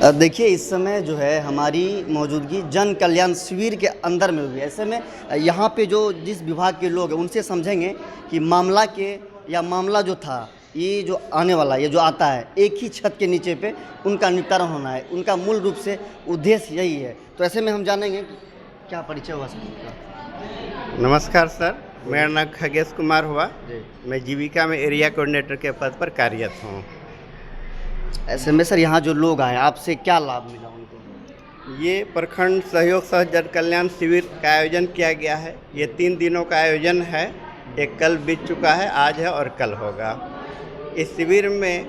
देखिए इस समय जो है हमारी मौजूदगी जन कल्याण शिविर के अंदर में हुई है। ऐसे में यहाँ पे जो जिस विभाग के लोग हैं उनसे समझेंगे कि मामला जो था, ये जो आने वाला, ये जो आता है, एक ही छत के नीचे पे उनका निपटारा होना है। उनका मूल रूप से उद्देश्य यही है। तो ऐसे में हम जानेंगे कि क्या परिचय हुआ सर। नमस्कार सर, मेरा नाम खगेश कुमार हुआ। मैं जीविका में एरिया कोऑर्डिनेटर के पद पर कार्यरत हूँ। ऐसे में सर यहाँ जो लोग आए, आपसे क्या लाभ मिला उनको? ये प्रखंड सहयोग सह जन कल्याण शिविर का आयोजन किया गया है। ये 3 दिनों का आयोजन है। एक कल बीत चुका है, आज है और कल होगा। इस शिविर में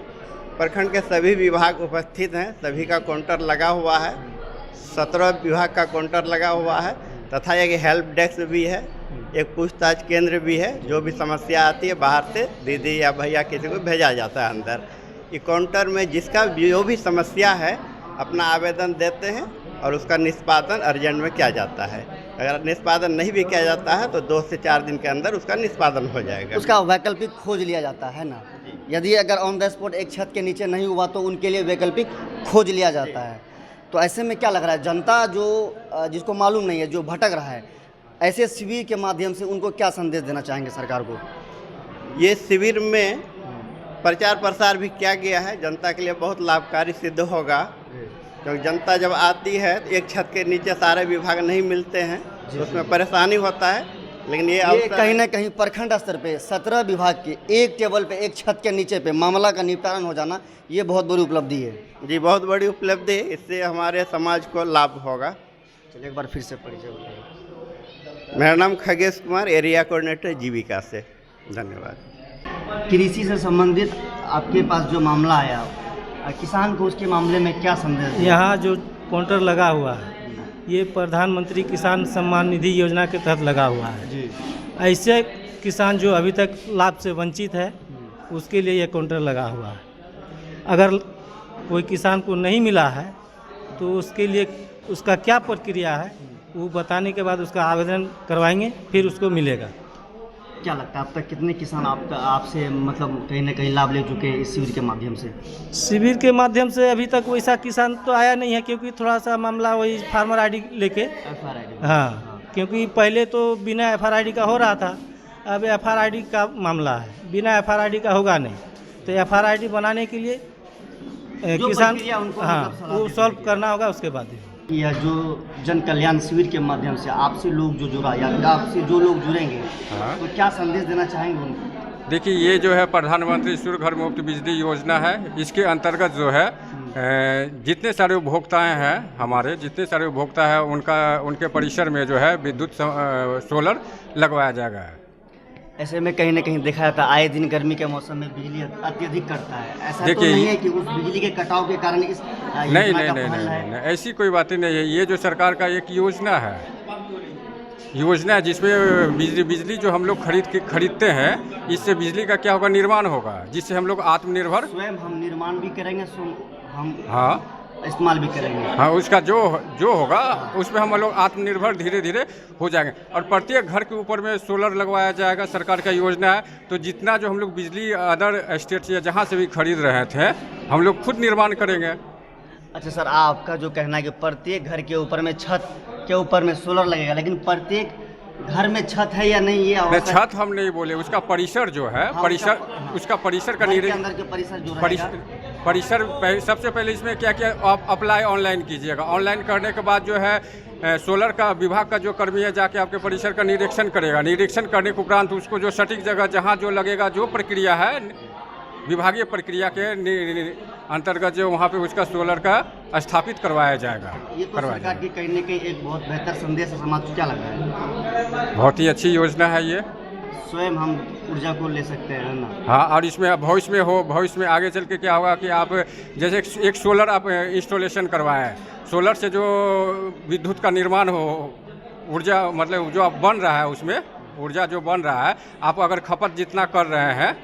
प्रखंड के सभी विभाग उपस्थित हैं। सभी का काउंटर लगा हुआ है। 17 विभाग का काउंटर लगा हुआ है तथा एक हेल्प डेस्क भी है, एक पूछताछ केंद्र भी है। जो भी समस्या आती है बाहर से दीदी या भैया किसी को भेजा जाता है अंदर। ये काउंटर में जिसका जो भी समस्या है अपना आवेदन देते हैं और उसका निष्पादन अर्जेंट में किया जाता है। अगर निष्पादन नहीं भी किया जाता है तो 2 से 4 दिन के अंदर उसका निष्पादन हो जाएगा। उसका वैकल्पिक खोज लिया जाता है ना। यदि अगर ऑन द स्पॉट एक छत के नीचे नहीं हुआ तो उनके लिए वैकल्पिक खोज लिया जाता है। तो ऐसे में क्या लग रहा है, जनता जो जिसको मालूम नहीं है, जो भटक रहा है, ऐसे शिविर के माध्यम से उनको क्या संदेश देना चाहेंगे सरकार को? ये शिविर में प्रचार प्रसार भी किया गया है। जनता के लिए बहुत लाभकारी सिद्ध होगा, क्योंकि जनता जब आती है तो एक छत के नीचे सारे विभाग नहीं मिलते हैं, तो उसमें परेशानी होता है। लेकिन ये कहीं ना कहीं प्रखंड स्तर पे 17 विभाग के एक टेबल पे, एक छत के नीचे पे मामला का निपटान हो जाना, ये बहुत बड़ी उपलब्धि है। जी, बहुत बड़ी उपलब्धि है। इससे हमारे समाज को लाभ होगा। चलिए एक बार फिर से परिचय बताइए। मेरा नाम खगेश कुमार, एरिया कोऑर्डिनेटर जीविका से। धन्यवाद। कृषि से संबंधित आपके पास जो मामला आया, किसान को उसके मामले में क्या संदेश दिया? यहाँ जो काउंटर लगा हुआ है ये प्रधानमंत्री किसान सम्मान निधि योजना के तहत लगा हुआ है जी। ऐसे किसान जो अभी तक लाभ से वंचित है उसके लिए ये काउंटर लगा हुआ है। अगर कोई किसान को नहीं मिला है तो उसके लिए उसका क्या प्रक्रिया है वो बताने के बाद उसका आवेदन करवाएंगे, फिर उसको मिलेगा। क्या लगता है अब तक कितने किसान आपसे मतलब कहीं ना कहीं लाभ ले चुके हैं इस शिविर के माध्यम से? शिविर के माध्यम से अभी तक वैसा किसान तो आया नहीं है, क्योंकि थोड़ा सा मामला वही फार्मर आईडी लेके। हाँ, क्योंकि पहले तो बिना FRID का हो रहा था, अब FRID का मामला है, बिना FRID का होगा नहीं। तो FRID बनाने के लिए किसान, हाँ, वो सॉल्व करना होगा, उसके बाद यह जो जन कल्याण शिविर के माध्यम से आपसे लोग जो जुड़ा या आपसे जो लोग जुड़ेंगे, तो क्या संदेश देना चाहेंगे उनको? देखिए, ये जो है प्रधानमंत्री सूर्य घर मुफ्त बिजली योजना है। इसके अंतर्गत जो है जितने सारे उपभोक्ताएँ हैं, हमारे जितने सारे उपभोक्ता हैं उनके परिसर में जो है विद्युत सोलर लगवाया जाएगा। ऐसे में कहीं ना कहीं देखा जाता है आए दिन गर्मी के मौसम में बिजली अत्यधिक करता है। ऐसा तो नहीं है कि उस बिजली के कटाव के कारण इस नहीं, ऐसी कोई बात नहीं है। ये जो सरकार का एक योजना है जिसमें बिजली जो हम लोग खरीदते हैं, इससे बिजली का क्या होगा, निर्माण होगा, जिससे हम लोग आत्मनिर्भर स्वयं हम निर्माण भी करेंगे, हम हाँ इस्तेमाल भी करेंगे। हाँ, उसका जो होगा उसमें हम लोग आत्मनिर्भर धीरे धीरे हो जाएंगे। और प्रत्येक घर के ऊपर में सोलर लगवाया जाएगा। सरकार का योजना है। तो जितना जो हम लोग बिजली अदर स्टेट या जहाँ से भी खरीद रहे थे, हम लोग खुद निर्माण करेंगे। अच्छा सर, आपका जो कहना है कि प्रत्येक घर के ऊपर में, छत के ऊपर में सोलर लगेगा, लेकिन प्रत्येक घर में छत है या नहीं, ये छत हम नहीं बोले, उसका परिसर जो है, उसका परिसर का परिसर सबसे पहले इसमें क्या आप अप्लाई ऑनलाइन कीजिएगा। ऑनलाइन करने के बाद जो है सोलर का विभाग का जो कर्मी है जाके आपके परिसर का निरीक्षण करेगा। निरीक्षण करने के उपरांत उसको जो सटीक जगह जहाँ जो लगेगा, जो प्रक्रिया है विभागीय प्रक्रिया के अंतर्गत, जो वहाँ पे उसका सोलर का स्थापित करवाया जाएगा। ये तो सरकार की कहीं न कहीं एक बहुत बेहतर संदेश है समाज को। क्या लग रहा है? बहुत ही अच्छी योजना है ये। स्वयं हम ऊर्जा को ले सकते हैं ना। हाँ, और इसमें भविष्य में आगे चल के क्या होगा कि आप जैसे एक सोलर आप इंस्टॉलेशन करवाएं, सोलर से जो विद्युत का निर्माण हो, ऊर्जा मतलब जो आप बन रहा है, उसमें ऊर्जा जो बन रहा है, आप अगर खपत जितना कर रहे हैं,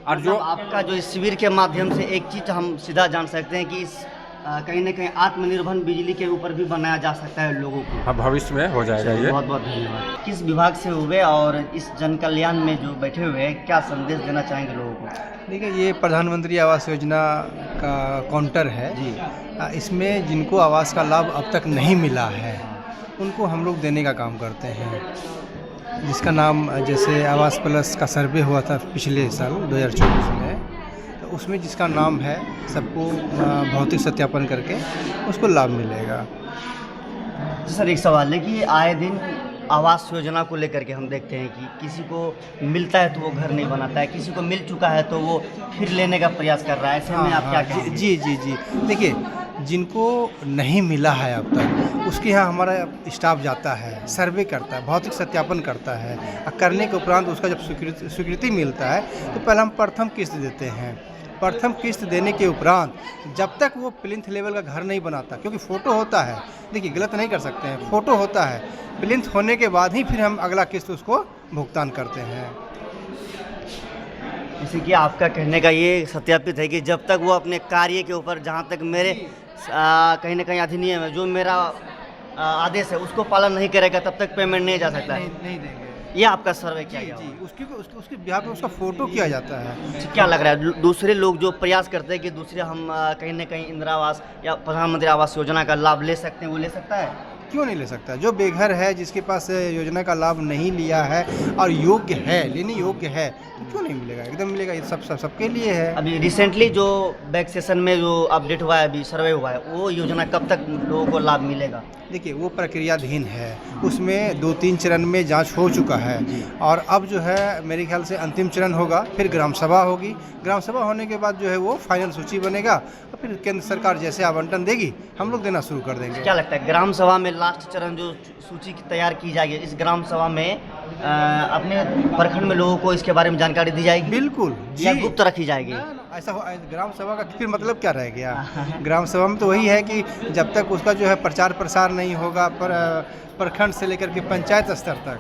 और जो आपका जो इस शिविर के माध्यम से एक चीज़ हम सीधा जान सकते हैं कि इस कहीं ना कहीं आत्मनिर्भर बिजली के ऊपर भी बनाया जा सकता है लोगों को। हाँ, भविष्य में हो जाएगा ये। बहुत बहुत धन्यवाद। किस विभाग से हुए और इस जन कल्याण में जो बैठे हुए हैं, क्या संदेश देना चाहेंगे लोगों को? देखिए, ये प्रधानमंत्री आवास योजना का काउंटर है जी। इसमें जिनको आवास का लाभ अब तक नहीं मिला है उनको हम लोग देने का काम करते हैं, जिसका नाम जैसे आवास प्लस का सर्वे हुआ था पिछले साल 2024 में, तो उसमें जिसका नाम है सबको भौतिक सत्यापन करके उसको लाभ मिलेगा। जी सर, एक सवाल है कि आए दिन आवास योजना को लेकर के हम देखते हैं कि किसी को मिलता है तो वो घर नहीं बनाता है, किसी को मिल चुका है तो वो फिर लेने का प्रयास कर रहा है। ऐसे में आप क्या कहेंगे? जी जी जी देखिए, जिनको नहीं मिला है अब तक उसके यहाँ हमारा स्टाफ जाता है, सर्वे करता है, भौतिक सत्यापन करता है, और करने के उपरांत उसका जब स्वीकृति मिलता है तो पहले हम प्रथम किस्त देते हैं। प्रथम किस्त देने के उपरांत जब तक वो प्लिंथ लेवल का घर नहीं बनाता, क्योंकि फ़ोटो होता है, देखिए गलत नहीं कर सकते हैं, फ़ोटो होता है, प्लिंथ होने के बाद ही फिर हम अगला किस्त उसको भुगतान करते हैं। जैसे कि आपका कहने का ये सत्यापित है कि जब तक वो अपने कार्य के ऊपर, जहाँ तक मेरे कहीं ना कहीं अधिनियम है, जो मेरा आदेश है उसको पालन नहीं करेगा तब तक पेमेंट नहीं जा सकता है। नहीं देंगे। ये आपका सर्वे किया गया जी, उसके बिहार में उसका फ़ोटो किया जाता है। क्या लग रहा है दूसरे लोग जो प्रयास करते हैं कि दूसरे हम कहीं ना कहीं इंदिरा आवास या प्रधानमंत्री आवास योजना का लाभ ले सकते हैं, वो ले सकता है? क्यों नहीं ले सकता? जो बेघर है, जिसके पास योजना का लाभ नहीं लिया है और योग्य है, लेने योग्य है, तो क्यों नहीं मिलेगा? एकदम मिलेगा। ये सबके लिए है। अभी रिसेंटली जो बैक सेशन में जो अपडेट हुआ है, अभी सर्वे हुआ है, वो योजना कब तक लोगों को लाभ मिलेगा? देखिए, वो प्रक्रियाधीन है, उसमें 2-3 चरण में जांच हो चुका है और अब जो है मेरे ख्याल से अंतिम चरण होगा, फिर ग्राम सभा होगी। ग्राम सभा होने के बाद जो है वो फाइनल सूची बनेगा और फिर केंद्र सरकार जैसे आवंटन देगी हम लोग देना शुरू कर देंगे। क्या लगता है ग्राम सभा में लास्ट चरण जो सूची तैयार की जाएगी, इस ग्राम सभा में अपने प्रखंड में लोगों को इसके बारे में जानकारी दी जाएगी? बिल्कुल या जी। गुप्त रखी जाएगी? ऐसा ग्राम सभा का फिर मतलब क्या रह गया? ग्राम सभा में तो वही है कि जब तक उसका जो है प्रचार प्रसार नहीं होगा प्रखंड से लेकर के पंचायत स्तर तक।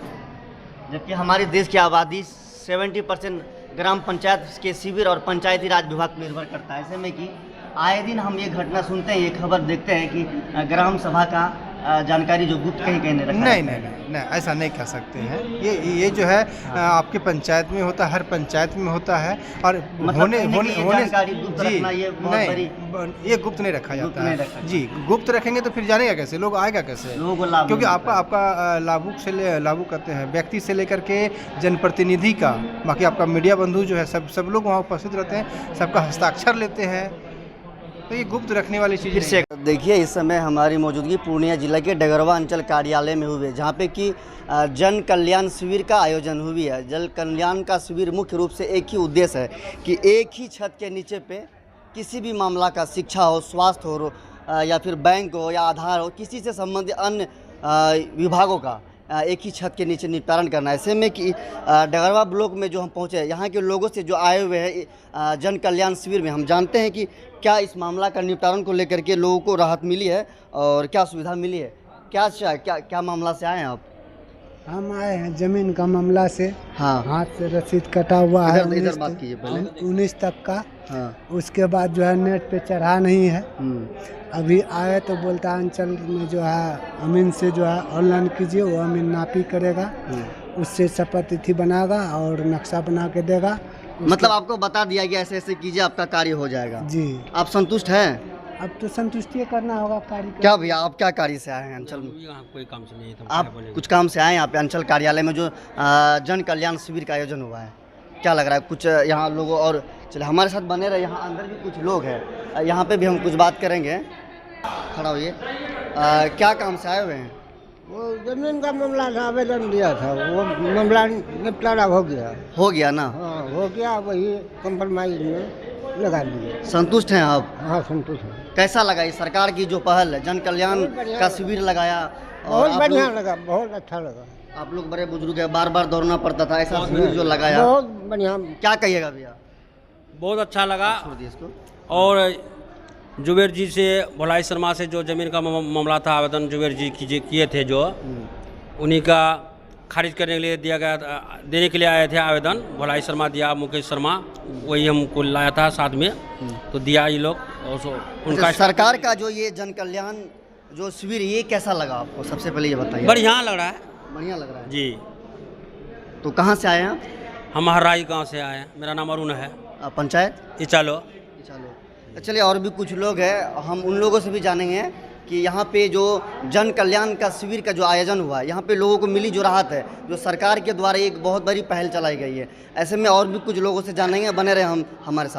जबकि हमारे देश की आबादी 70% ग्राम पंचायत के शिविर और पंचायती राज विभाग पर निर्भर करता है। ऐसे में कि आए दिन हम ये घटना सुनते हैं, ये खबर देखते हैं कि ग्राम सभा का जानकारी जो गुप्त कहीं कहीं रखा है। नहीं, ऐसा नहीं कह सकते हैं। ये जो है आपके पंचायत में होता है, हर पंचायत में होता है और मतलब होने जानकारी गुप्त रखना ये बहुत नहीं, ये गुप्त नहीं रखा गुप्त जाता नहीं है रखा जी। गुप्त रखेंगे तो फिर जानेगा कैसे? लोग आएगा कैसे? लोगों को लाभ क्योंकि नहीं आपका लाभुक करते हैं व्यक्ति से लेकर के जनप्रतिनिधि का, बाकी आपका मीडिया बंधु जो है सब लोग वहाँ उपस्थित रहते हैं, सबका हस्ताक्षर लेते हैं, तो ये गुप्त रखने वाली चीज़ फिर से देखिए, इस समय हमारी मौजूदगी पूर्णिया जिला के डगरवा अंचल कार्यालय में हुई है, जहाँ पे कि जन कल्याण शिविर का आयोजन हुई है। जन कल्याण का शिविर मुख्य रूप से एक ही उद्देश्य है कि एक ही छत के नीचे पे किसी भी मामला का, शिक्षा हो, स्वास्थ्य हो, या फिर बैंक हो या आधार हो, किसी से संबंधित अन्य विभागों का एक ही छत के नीचे निपटारण करना। ऐसे में कि डगरवा ब्लॉक में जो हम पहुँचे, यहाँ के लोगों से जो आए हुए हैं जन कल्याण शिविर में, हम जानते हैं कि क्या इस मामला का निपटारण को लेकर के लोगों को राहत मिली है और क्या सुविधा मिली है। क्या मामला से आए हैं आप? हम आए हैं ज़मीन का मामला से। हाँ, हाथ से रसीद कटा हुआ है इधर बात कीजिए पहले। 19 तक का। हाँ। उसके बाद जो है नेट पे चढ़ा नहीं है। अभी आए तो बोलता है अंचल में जो है अमीन से जो है ऑनलाइन कीजिए, वो अमीन नापी करेगा, उससे शपथ तिथि बनाएगा और नक्शा बना के देगा। मतलब आपको बता दिया गया ऐसे ऐसे कीजिए, आपका कार्य हो जाएगा जी। आप संतुष्ट हैं? अब तो संतुष्टि करना होगा कार्य। क्या भैया, आप क्या कार्य से आए हैं अंचल में? यहाँ कोई काम से नहीं है, आप कुछ काम से आए हैं यहाँ पे अंचल कार्यालय में जो जन कल्याण शिविर का आयोजन हुआ है? क्या लग रहा है कुछ यहाँ लोगों, और चले हमारे साथ बने रहे, यहाँ अंदर भी कुछ लोग हैं, यहाँ पे भी हम कुछ बात करेंगे। खड़ा होइए। क्या काम से आए हुए हैं? वो जमीन का मामला था, आवेदन दिया था, वो मामला निपटारा हो गया ना? हाँ, हो गया, वही कंप्रोमाइज में लगा दिए। संतुष्ट हैं आप? हाँ, संतुष्ट है। कैसा लगा ये सरकार की जो पहल है, जन कल्याण का शिविर लगाया? बहुत बढ़िया लगा, बहुत अच्छा लगा। आप लोग बड़े बुजुर्ग है, बार बार दौड़ना पड़ता था, ऐसा शिविर जो लगाया, बहुत बढ़िया। क्या कहिएगा भैया? बहुत अच्छा लगा। छोड़ दिए इसको। और जुबेर जी से, भोलाई शर्मा से जो ज़मीन का मामला था, आवेदन जुबेर जी किए थे, जो उन्हीं का खारिज करने के लिए दिया गया, देने के लिए आए थे आवेदन। भोलाई शर्मा दिया, मुकेश शर्मा, वही हमको लाया था साथ में, तो दिया ये लोग। और उनका सरकार का जो ये जन कल्याण जो शिविर, ये कैसा लगा आपको? सबसे पहले ये बताइए। बढ़िया लग रहा है। बढ़िया लग रहा है जी। तो कहाँ से आए हैं आप? हम हराई गाँव से आए हैं। मेरा नाम अरुण है। पंचायत? इचालो। चलो, चलिए और भी कुछ लोग हैं, हम उन लोगों से भी जानेंगे कि यहाँ पे जो जन कल्याण का शिविर का जो आयोजन हुआ है, यहाँ पे लोगों को मिली जो राहत है, जो सरकार के द्वारा एक बहुत बड़ी पहल चलाई गई है, ऐसे में और भी कुछ लोगों से जानेंगे। बने रहे हम हमारे साथ।